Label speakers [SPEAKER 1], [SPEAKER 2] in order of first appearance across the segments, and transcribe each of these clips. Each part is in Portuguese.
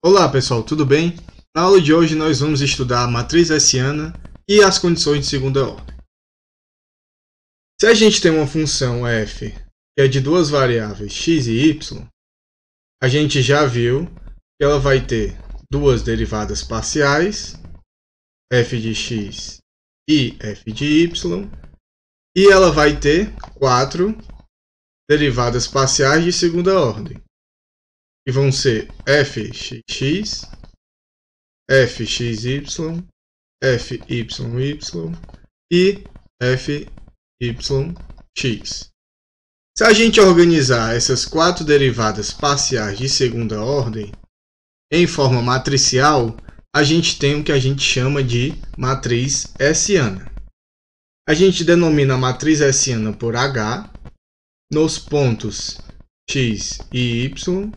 [SPEAKER 1] Olá pessoal, tudo bem? Na aula de hoje nós vamos estudar a matriz hessiana e as condições de segunda ordem. Se a gente tem uma função f que é de duas variáveis x e y, a gente já viu que ela vai ter duas derivadas parciais, f de x e f de y, e ela vai ter quatro derivadas parciais de segunda ordem, que vão ser fxx, fxy, fyy e fyx. Se a gente organizar essas quatro derivadas parciais de segunda ordem em forma matricial, a gente tem o que a gente chama de matriz hessiana. A gente denomina a matriz hessiana por H nos pontos x e y,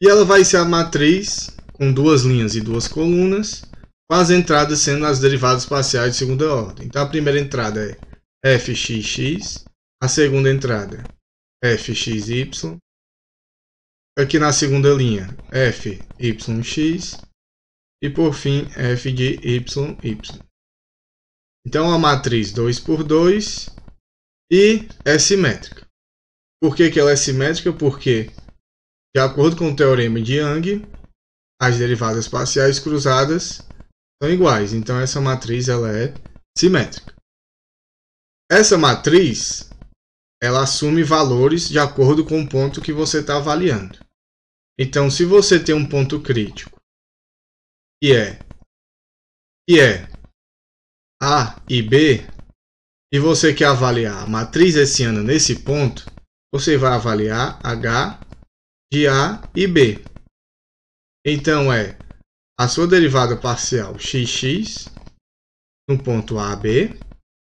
[SPEAKER 1] e ela vai ser a matriz com duas linhas e duas colunas, com as entradas sendo as derivadas parciais de segunda ordem. Então a primeira entrada é fxx, a segunda entrada é fxy, aqui na segunda linha fyx e por fim f de yy. Então a matriz 2 por 2 e é simétrica. Por que ela é simétrica? Porque, de acordo com o teorema de Young, as derivadas parciais cruzadas são iguais. Então essa matriz ela é simétrica. Essa matriz ela assume valores de acordo com o ponto que você está avaliando. Então, se você tem um ponto crítico que é A e B, e você quer avaliar a matriz hessiana nesse ponto, você vai avaliar H de A e B. Então a sua derivada parcial xx no ponto AB,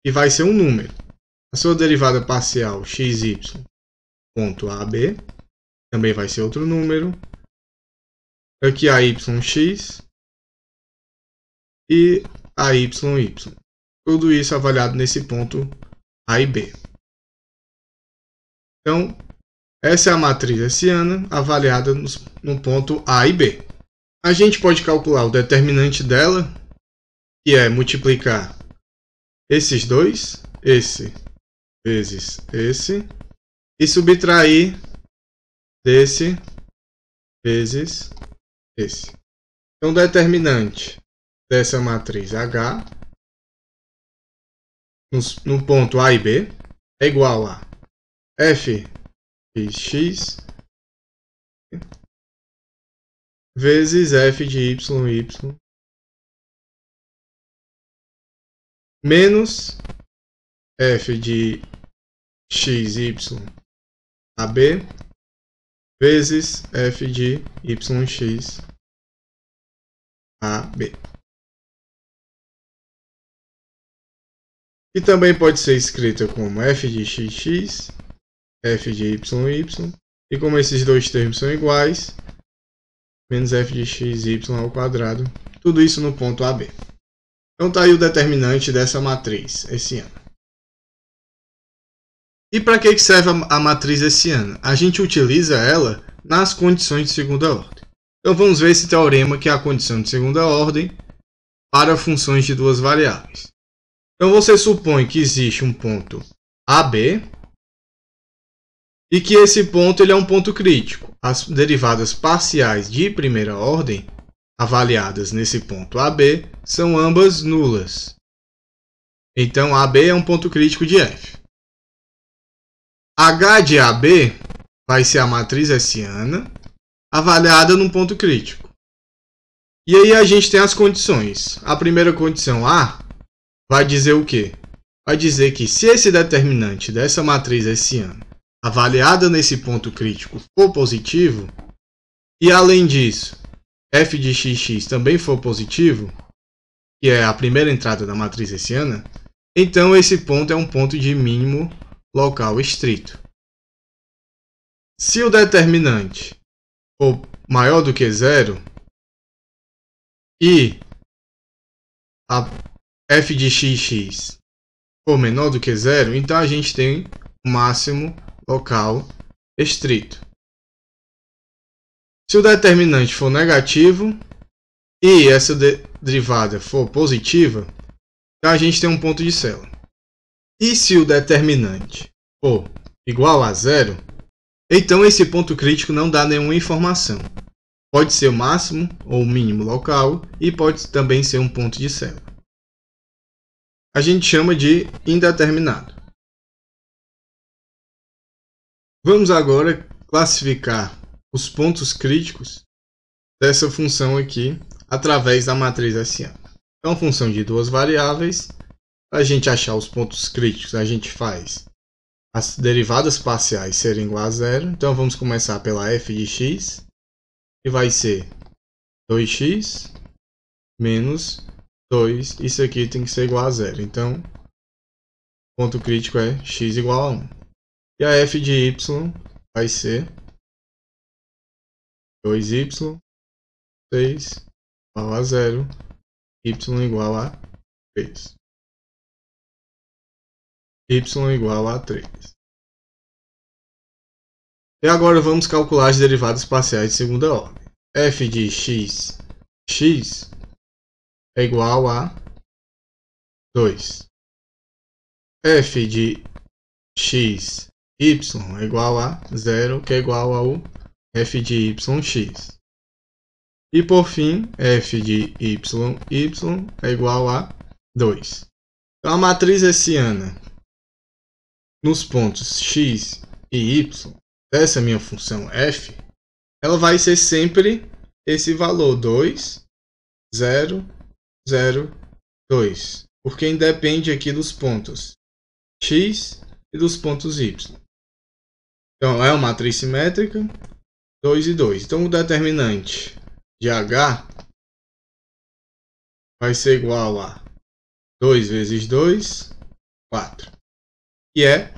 [SPEAKER 1] que vai ser um número. A sua derivada parcial xy ponto AB também vai ser outro número. Aqui a yx e a yy. Tudo isso avaliado nesse ponto A e B. Então, essa é a matriz hessiana avaliada no ponto A e B. A gente pode calcular o determinante dela, que é multiplicar esses dois, esse vezes esse, e subtrair desse vezes esse. Então, o determinante dessa matriz H no ponto A e B é igual a fx vezes f de yy menos f de xy AB vezes f de yx AB. E também pode ser escrita como f de xx, f de yy, e como esses dois termos são iguais, menos f de xy ao quadrado, tudo isso no ponto AB. Então está aí o determinante dessa matriz hessiana. E para que serve a matriz hessiana? A gente utiliza ela nas condições de segunda ordem. Então vamos ver esse teorema, que é a condição de segunda ordem para funções de duas variáveis. Então você supõe que existe um ponto AB e que esse ponto ele é um ponto crítico. As derivadas parciais de primeira ordem avaliadas nesse ponto AB são ambas nulas. Então AB é um ponto crítico de f. H de AB vai ser a matriz hessiana avaliada num ponto crítico. E aí a gente tem as condições. A primeira condição A vai dizer o quê? Vai dizer que se esse determinante dessa matriz hessiana avaliada nesse ponto crítico for positivo, e além disso, f de xx também for positivo, que é a primeira entrada da matriz hessiana, então esse ponto é um ponto de mínimo local estrito. Se o determinante for maior do que zero e a f de xx for menor do que zero, então a gente tem o máximo local estrito. Se o determinante for negativo e essa derivada for positiva, então a gente tem um ponto de célula. E se o determinante for igual a zero, então esse ponto crítico não dá nenhuma informação. Pode ser o máximo ou o mínimo local e pode também ser um ponto de célula. A gente chama de indeterminado. Vamos agora classificar os pontos críticos dessa função aqui através da matriz SA. Então, função de duas variáveis. Para a gente achar os pontos críticos, a gente faz as derivadas parciais serem igual a zero. Então, vamos começar pela f de x, que vai ser 2x menos 2. Isso aqui tem que ser igual a zero. Então, o ponto crítico é x igual a 1. E a f de y vai ser 2y, 6 igual a 0, y igual a 3. Y igual a 3. E agora vamos calcular as derivadas parciais de segunda ordem. F de x, x é igual a 2. F de x, y é igual a 0, que é igual ao f de yx. E por fim, f de y é igual a 2. Então a matriz hessiana nos pontos x e y dessa minha função f, ela vai ser sempre esse valor 2, 0, 0, 2. Porque independe aqui dos pontos x e dos pontos y. Então é uma matriz simétrica, 2 e 2. Então o determinante de H vai ser igual a 2 vezes 2, 4. Que é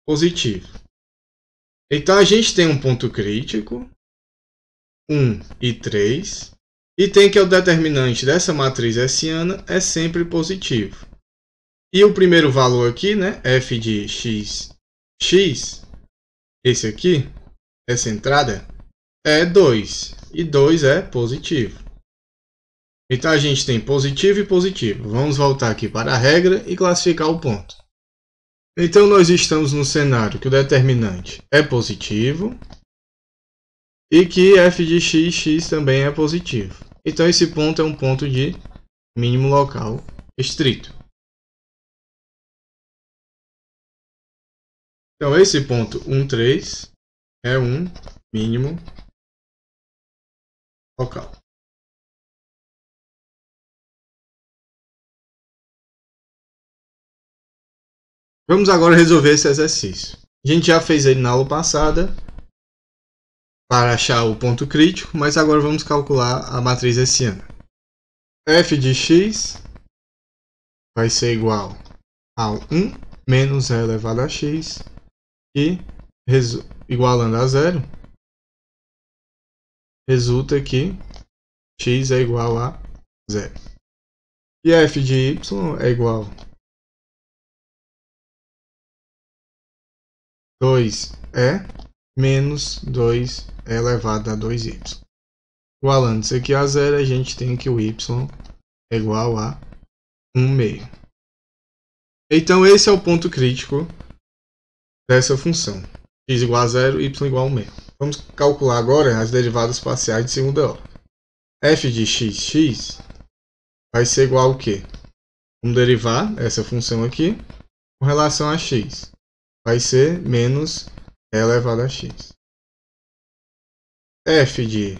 [SPEAKER 1] positivo. Então a gente tem um ponto crítico, 1 e 3, e tem que o determinante dessa matriz hessiana é sempre positivo. E o primeiro valor aqui, né, f de x, esse aqui, essa entrada, é 2, e 2 é positivo. Então a gente tem positivo e positivo. Vamos voltar aqui para a regra e classificar o ponto. Então nós estamos no cenário que o determinante é positivo e que f de x também é positivo. Então esse ponto é um ponto de mínimo local estrito. Então esse ponto 1, 3 é um mínimo local. Vamos agora resolver esse exercício. A gente já fez ele na aula passada para achar o ponto crítico, mas agora vamos calcular a matriz hessiana. F de x vai ser igual a 1 menos e elevado a x e igualando a zero, resulta que x é igual a 0. E f de y é igual a 2e menos 2e elevado a 2y. Igualando isso aqui a zero, a gente tem que o y é igual a 1 meio. Então esse é o ponto crítico dessa função. X igual a 0, y igual a 1 meio. Vamos calcular agora as derivadas parciais de segunda ordem. F de x vai ser igual ao quê? Vamos derivar essa função aqui com relação a x. Vai ser menos e elevado a x. F de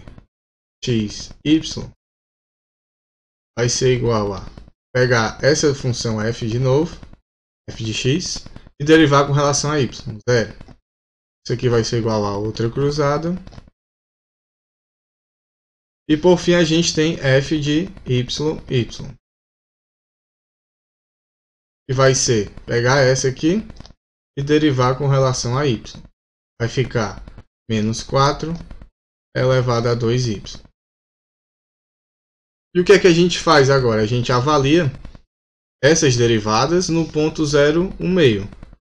[SPEAKER 1] x, y vai ser igual a pegar essa função f de novo, f de x, e derivar com relação a y, 0. Isso aqui vai ser igual a outra cruzada. E por fim a gente tem f de y, que vai ser pegar essa aqui e derivar com relação a y. Vai ficar menos 4 elevado a 2y. E o que é que a gente faz agora? A gente avalia essas derivadas no ponto 0, 1 meio,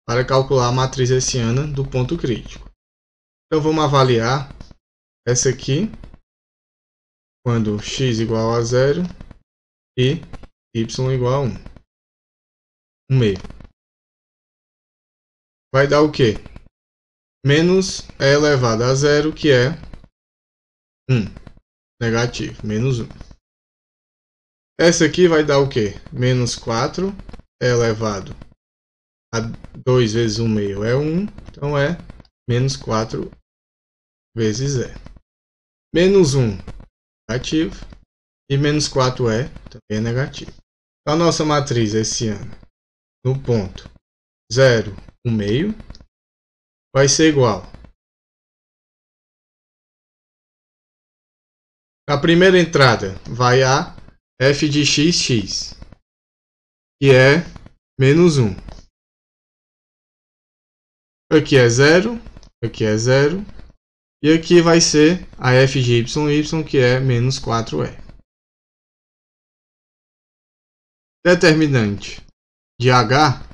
[SPEAKER 1] para calcular a matriz hessiana do ponto crítico. Então vamos avaliar essa aqui, quando x igual a 0 e y igual a 1. 1 meio. Vai dar o quê? Menos e elevado a 0, que é 1. Negativo, menos 1. Essa aqui vai dar o quê? Menos 4 é elevado a 2 vezes 1 meio é 1. Então é menos 4 vezes e. Menos 1 negativo. E menos 4e também é negativo. Então, a nossa matriz esse ano, no ponto 0, 1 meio, vai ser igual. A primeira entrada vai a f de x, que é menos 1. Aqui é 0, aqui é 0. E aqui vai ser a f de y, que é menos 4e. Determinante de h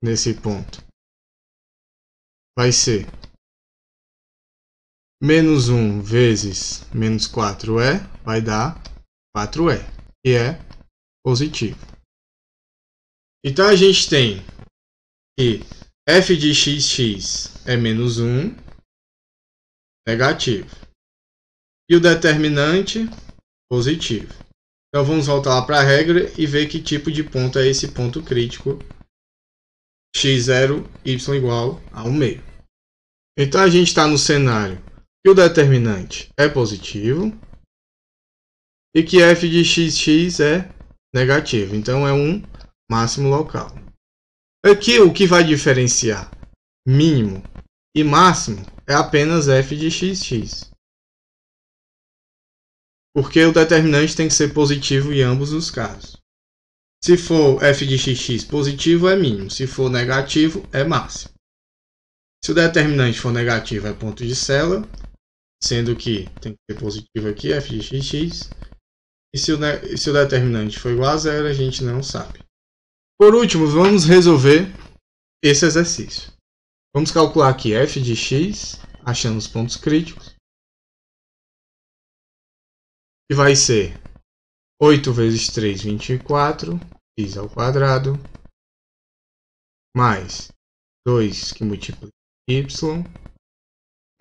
[SPEAKER 1] nesse ponto vai ser menos 1 vezes menos 4e, vai dar 4e, que é positivo. Então a gente tem que f de x é menos 1, negativo. E o determinante, positivo. Então vamos voltar lá para a regra e ver que tipo de ponto é esse ponto crítico x0, y igual a 1 meio. Então a gente está no cenário que o determinante é positivo e que f de x é negativo. Então é um máximo local. Aqui o que vai diferenciar mínimo e máximo é apenas f de x. Porque o determinante tem que ser positivo em ambos os casos. Se for f de x positivo é mínimo, se for negativo é máximo. Se o determinante for negativo é ponto de Cella, sendo que tem que ser positivo aqui, f de x. E se o determinante for igual a 0, a gente não sabe. Por último, vamos resolver esse exercício. Vamos calcular aqui f de x, achando os pontos críticos. Que vai ser 8 vezes 3, 24, x ao quadrado, mais 2 que multiplica y,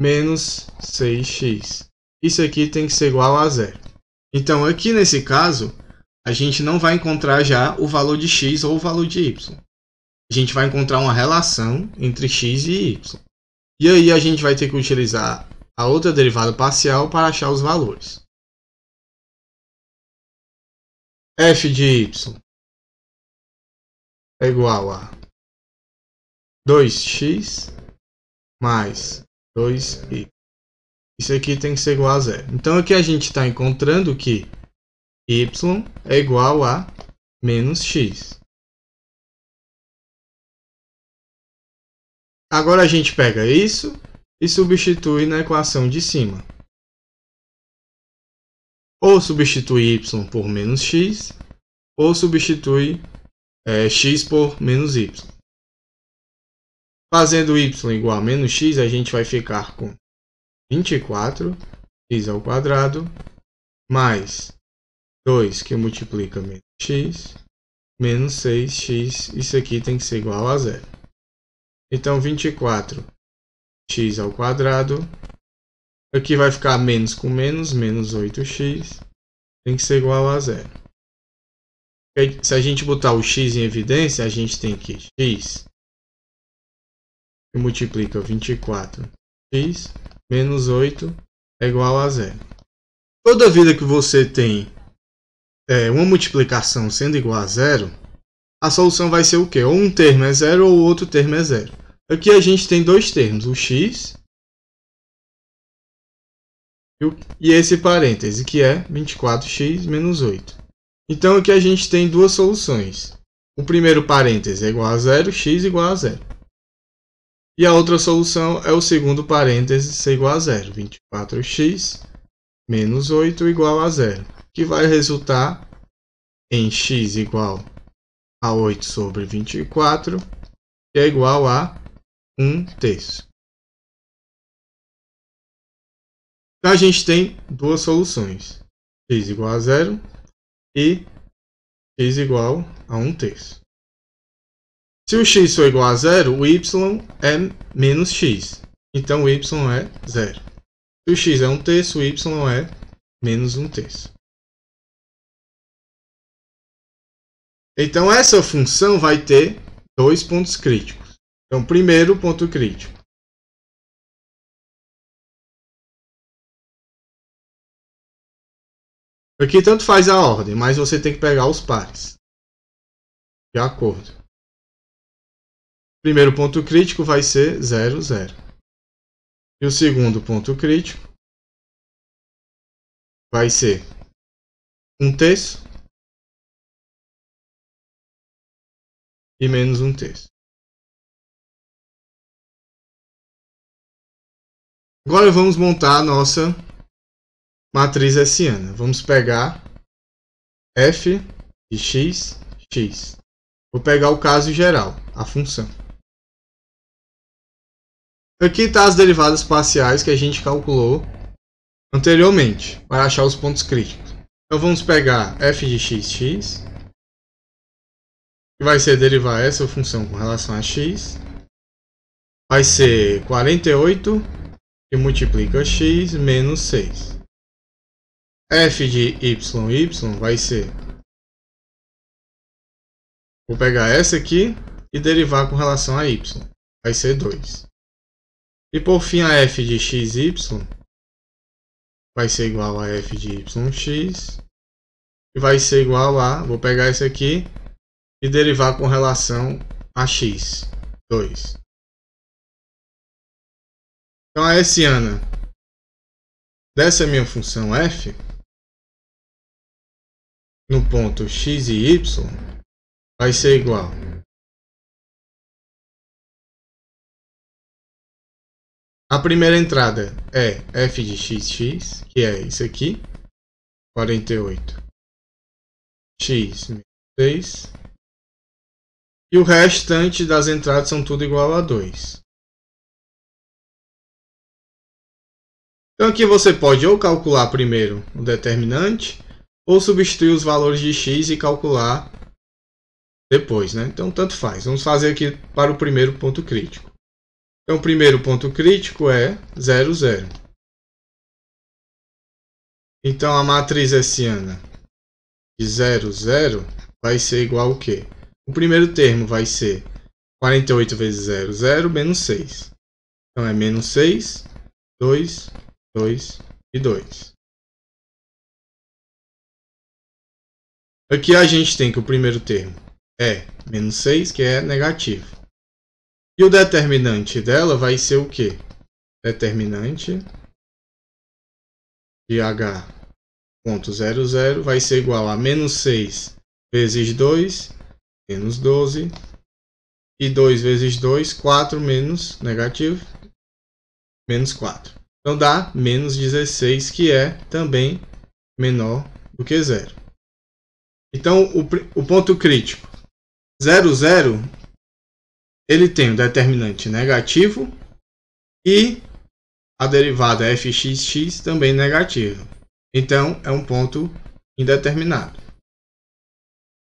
[SPEAKER 1] menos 6x. Isso aqui tem que ser igual a 0. Então, aqui nesse caso, a gente não vai encontrar já o valor de x ou o valor de y. A gente vai encontrar uma relação entre x e y. E aí a gente vai ter que utilizar a outra derivada parcial para achar os valores. F de y é igual a 2x mais 2y. Isso aqui tem que ser igual a 0. Então aqui a gente está encontrando que y é igual a menos x. Agora a gente pega isso e substitui na equação de cima. Ou substitui y por menos x, ou substitui x por menos y. Fazendo y igual a menos x, a gente vai ficar com 24, x ao quadrado, mais 2 que multiplica menos x, menos 6x, isso aqui tem que ser igual a 0. Então 24, x ao quadrado, aqui vai ficar menos com menos, menos 8x, tem que ser igual a 0. Se a gente botar o x em evidência, a gente tem que x que multiplica 24x menos 8 é igual a 0. Toda vida que você tem uma multiplicação sendo igual a 0, a solução vai ser o quê? Ou um termo é 0 ou o outro termo é 0. Aqui a gente tem dois termos, o x e esse parêntese, que é 24x menos 8. Então aqui a gente tem duas soluções. O primeiro parêntese é igual a 0, x igual a 0. E a outra solução é o segundo parêntese ser igual a 0, 24x menos 8 igual a 0, que vai resultar em x igual a 8 sobre 24, que é igual a 1/3. Então a gente tem duas soluções. X igual a 0 e x igual a 1/3. Se o x for igual a 0, o y é menos x. Então o y é 0. Se o x é 1/3, o y é menos 1/3. Então essa função vai ter dois pontos críticos. Então, primeiro ponto crítico. Aqui tanto faz a ordem, mas você tem que pegar os pares. De acordo. Primeiro ponto crítico vai ser 0, 0. E o segundo ponto crítico vai ser 1/3 e menos 1/3. Agora vamos montar a nossa matriz hessiana. Vamos pegar f de x, x. Vou pegar o caso geral, a função. Aqui está as derivadas parciais que a gente calculou anteriormente, para achar os pontos críticos. Então vamos pegar f de x, x, que vai ser derivar essa função com relação a x. Vai ser 48 que multiplica x menos 6. F de y, y vai ser... Vou pegar essa aqui e derivar com relação a y. Vai ser 2. E por fim a f de x, y vai ser igual a f de y, x. E vai ser igual a... Vou pegar esse aqui e derivar com relação a x, 2. Então a hessiana dessa minha função f, no ponto x e y, vai ser igual a primeira entrada é f de x, que é isso aqui, 48 x menos 6, e o restante das entradas são tudo igual a 2. Então aqui você pode ou calcular primeiro o determinante, ou substituir os valores de x e calcular depois, né? Então tanto faz. Vamos fazer aqui para o primeiro ponto crítico. Então o primeiro ponto crítico é 0, 0. Então a matriz hessiana de 0, 0 vai ser igual ao quê? O primeiro termo vai ser 48 vezes 0, 0 menos 6. Então é menos 6, 2, 2 e 2. Aqui a gente tem que o primeiro termo é menos 6, que é negativo. E o determinante dela vai ser o quê? Determinante de h.00 vai ser igual a menos 6 vezes 2, menos 12. E 2 vezes 2, 4 menos negativo, menos 4. Então dá menos 16, que é também menor do que 0. Então o ponto crítico 0, 0, ele tem o determinante negativo e a derivada fxx também negativa. Então é um ponto indeterminado.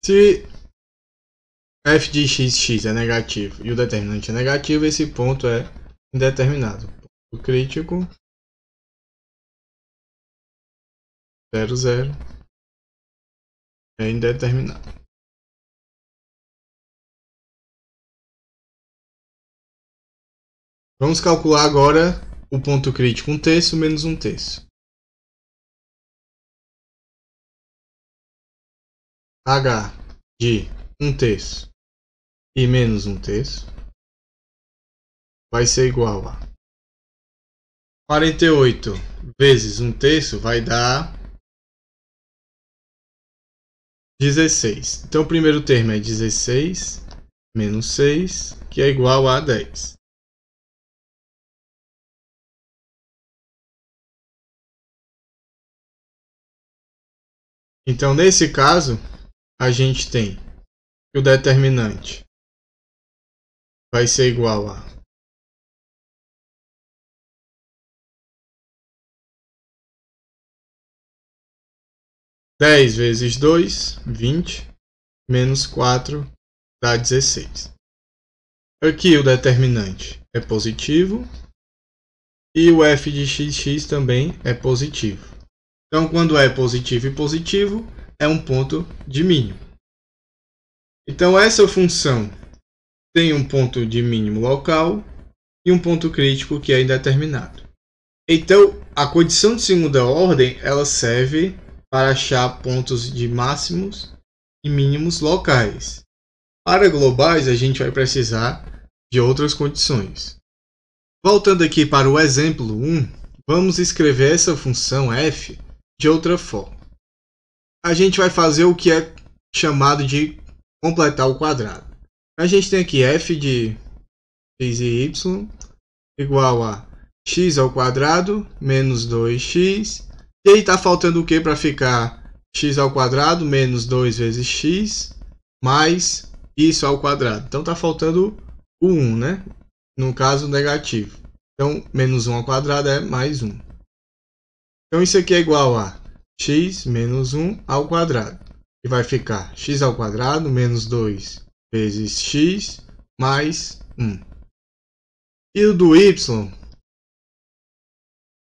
[SPEAKER 1] Se f de x é negativo e o determinante é negativo, esse ponto é indeterminado. O crítico 0, 0 é indeterminado. Vamos calcular agora o ponto crítico 1/3 menos 1/3. H de 1/3 e menos 1/3 vai ser igual a 48 vezes 1/3 vai dar 16. Então o primeiro termo é 16 menos 6, que é igual a 10. Então nesse caso a gente tem que o determinante vai ser igual a 10 vezes 2, 20, menos 4 dá 16. Aqui o determinante é positivo e o f de xx também é positivo. Então, quando é positivo e positivo, é um ponto de mínimo. Então, essa função tem um ponto de mínimo local e um ponto crítico que é indeterminado. Então, a condição de segunda ordem ela serve para achar pontos de máximos e mínimos locais. Para globais, a gente vai precisar de outras condições. Voltando aqui para o exemplo 1, vamos escrever essa função f de outra forma. A gente vai fazer o que é chamado de completar o quadrado. A gente tem aqui f de x e y igual a x ao quadrado menos 2x. E aí está faltando o que para ficar x ao quadrado menos 2 vezes x mais isso ao quadrado. Então está faltando o 1, né? No caso negativo. Então menos 1 ao quadrado é mais 1. Então isso aqui é igual a x menos 1 ao quadrado. E vai ficar x ao quadrado menos 2 vezes x mais 1. E o do y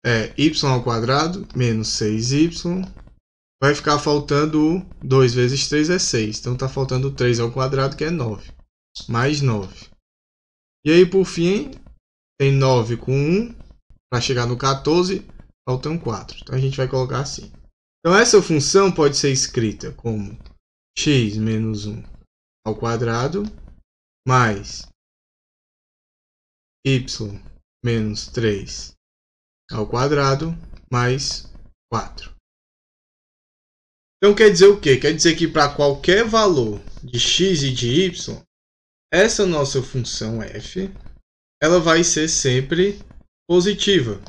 [SPEAKER 1] é y ao quadrado menos 6y. Vai ficar faltando 2 vezes 3 é 6. Então está faltando 3 ao quadrado, que é 9. Mais 9. E aí, por fim, tem 9 com 1. Para chegar no 14, faltam 4. Então a gente vai colocar assim. Então essa função pode ser escrita como x menos 1 ao quadrado mais y menos 3 ao quadrado mais 4. Então quer dizer o quê? Quer dizer que para qualquer valor de x e de y, essa nossa função f ela vai ser sempre positiva.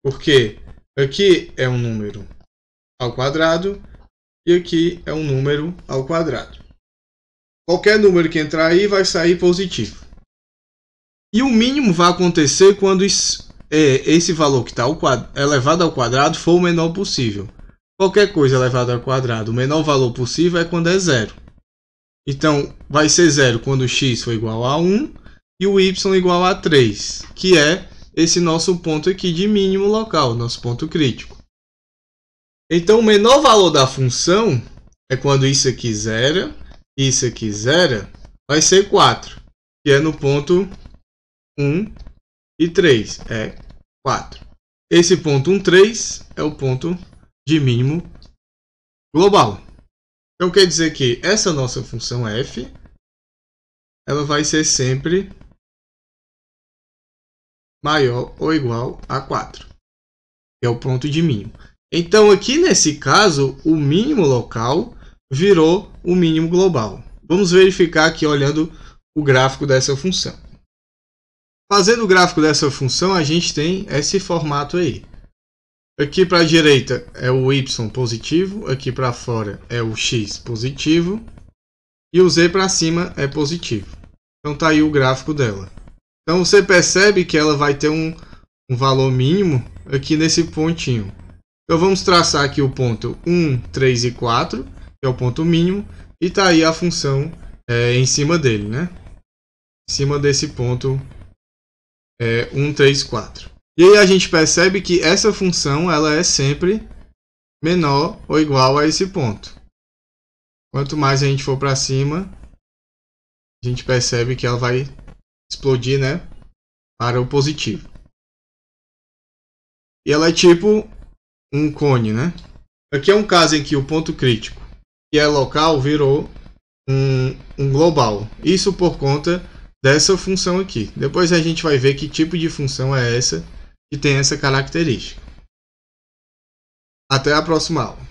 [SPEAKER 1] Porque aqui é um número ao quadrado e aqui é um número ao quadrado. Qualquer número que entrar aí vai sair positivo. E o mínimo vai acontecer quando esse valor que está elevado ao quadrado for o menor possível. Qualquer coisa elevada ao quadrado, o menor valor possível é quando é zero. Então, vai ser zero quando x for igual a 1 e o y igual a 3, que é esse nosso ponto aqui de mínimo local, nosso ponto crítico. Então, o menor valor da função é quando isso aqui zera, isso aqui zera, vai ser 4, que é no ponto 1 e 3, é 4. Esse ponto 1, 3 é o ponto de mínimo global. Então quer dizer que essa nossa função f ela vai ser sempre maior ou igual a 4, que é o ponto de mínimo. Então aqui nesse caso, o mínimo local virou o mínimo global. Vamos verificar aqui olhando o gráfico dessa função. Fazendo o gráfico dessa função, a gente tem esse formato aí. Aqui para a direita é o y positivo, aqui para fora é o x positivo e o z para cima é positivo. Então tá aí o gráfico dela. Então você percebe que ela vai ter um valor mínimo aqui nesse pontinho. Então vamos traçar aqui o ponto 1, 3 e 4, que é o ponto mínimo, e tá aí a função em cima dele, né? Em cima desse ponto 1, 3, 4. E aí a gente percebe que essa função ela é sempre menor ou igual a esse ponto. Quanto mais a gente for para cima, a gente percebe que ela vai explodir, né, para o positivo. E ela é tipo um cone, né? Aqui é um caso em que o ponto crítico, que é local, virou um global. Isso por conta dessa função aqui. Depois a gente vai ver que tipo de função é essa que tem essa característica. Até a próxima aula.